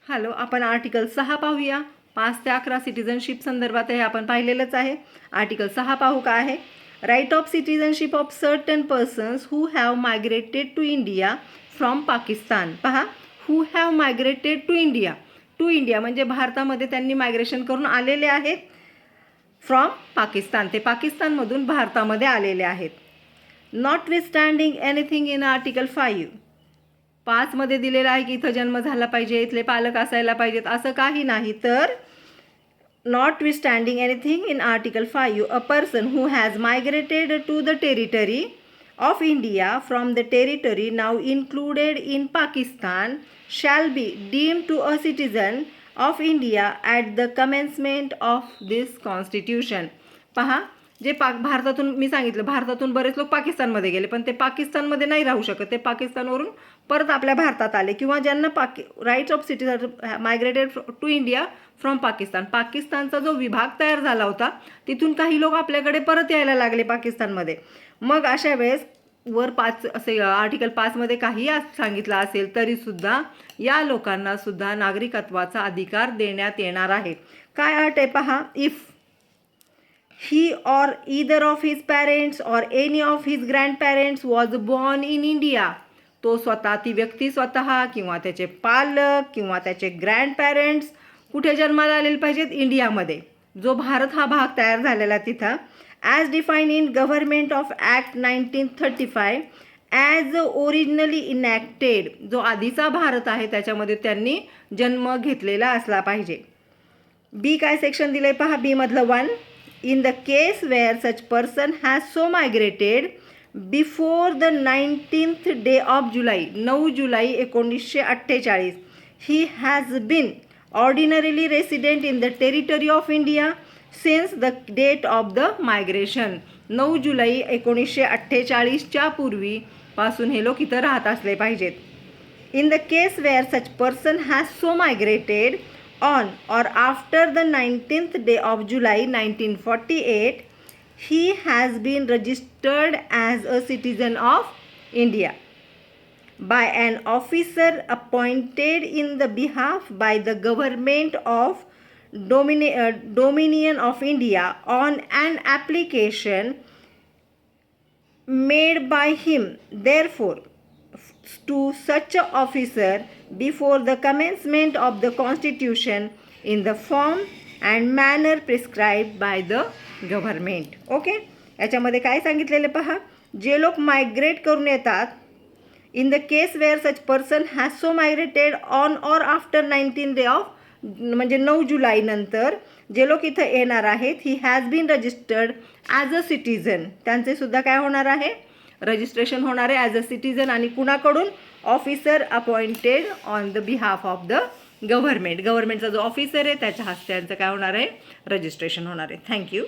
Hello, आपण article 6 पाहूया. 5 ते 11 सिटिझनशिप संदर्भात हे आपण पाहिलेलंच आहे. आर्टिकल 6 पाहू का आहे. Right of citizenship of certain persons who have migrated to India from Pakistan. पहा, who have migrated to India. To India म्हणजे भारतामध्ये त्यांनी मायग्रेशन करून आलेले आहेत. फ्रॉम पाकिस्तान, ते पाकिस्तानमधून भारतामध्ये आलेले आहेत. नॉट विथस्टँडिंग एनिथिंग इन आर्टिकल 5 मध्ये दिलेलं आहे की इथं जन्म झाला पाहिजे, इथले पालक असायला पाहिजेत, असं काही नाही. तर notwithstanding anything in article 5, a person who has migrated to the territory of India from the territory now included in Pakistan shall be deemed to a citizen of India at the commencement of this constitution. पहा, जे भारतातून मी सांगितलं, भारतातून बरेच लोक पाकिस्तानमध्ये गेले, पण ते पाकिस्तानमध्ये नाही राहू शकत. ते पाकिस्तानवरून परत आपल्या भारतात आले, किंवा ज्यांना rights of citizen migrated to India from Pakistan. पाकिस्तानचा जो विभाग तयार झाला होता तिथून काही लोक आपल्याकडे परत यायला लागले पाकिस्तानमध्ये. मग अशा वेळेस वर 5 असे आर्टिकल 5 मध्ये काही सांगितलं असेल तरीसुद्धा या लोकांना सुद्धा नागरिकत्वाचा अधिकार देण्यात येणार आहे. काय अट आहे पहा. If he or either of his parents or any of his grandparents was born in India. तो स्वतः, ती व्यक्ती स्वतः किंवा त्याचे पालक किंवा त्याचे ग्रँडपॅरेंट्स कुठे जन्माला आलेले पाहिजेत? इंडियामध्ये, जो भारत हा भाग तयार झालेला तिथं. As define in government of act 1935 as originally enacted. जो आधीचा भारत आहे त्याच्यामध्ये त्यांनी जन्म घेतलेला असला पाहिजे. बी काय सेक्शन दिले पहा. बी मधलं 1, in the case where such person has so migrated before the 19th day of July, 9 July 1948, he has been ordinarily resident in the territory of India since the date of the migration. 9 जुलै 1948च्या पूर्वीपासून हे लोक इथं राहत असले पाहिजेत. In the case where such person has so migrated on or after the 19th day of July 1948, he has been registered as a citizen of India by an officer appointed in the behalf by the government of Dominion of India on an application made by him. Therefore, to such an officer before the commencement of the constitution in the form and manner prescribed by the government. Okay, याच्यामध्ये काय सांगितलेलं पहा. जे लोक migrate करून येतात, in the case where such person has so migrated on or after 19 day of, म्हणजे 9 जुलै नंतर जे लोक इथं येणार आहेत, he has been registered as a citizen. त्यांचे सुद्धा काय होणार आहे? रजिस्ट्रेशन होणार आहे ॲज अ सिटिझन. आणि कुणाकडून? Officer appointed on the behalf of the government. गव्हर्नमेंटचा जो ऑफिसर आहे त्याच्या हस्ते यांचं काय होणार आहे? रजिस्ट्रेशन होणार आहे. थँक्यू.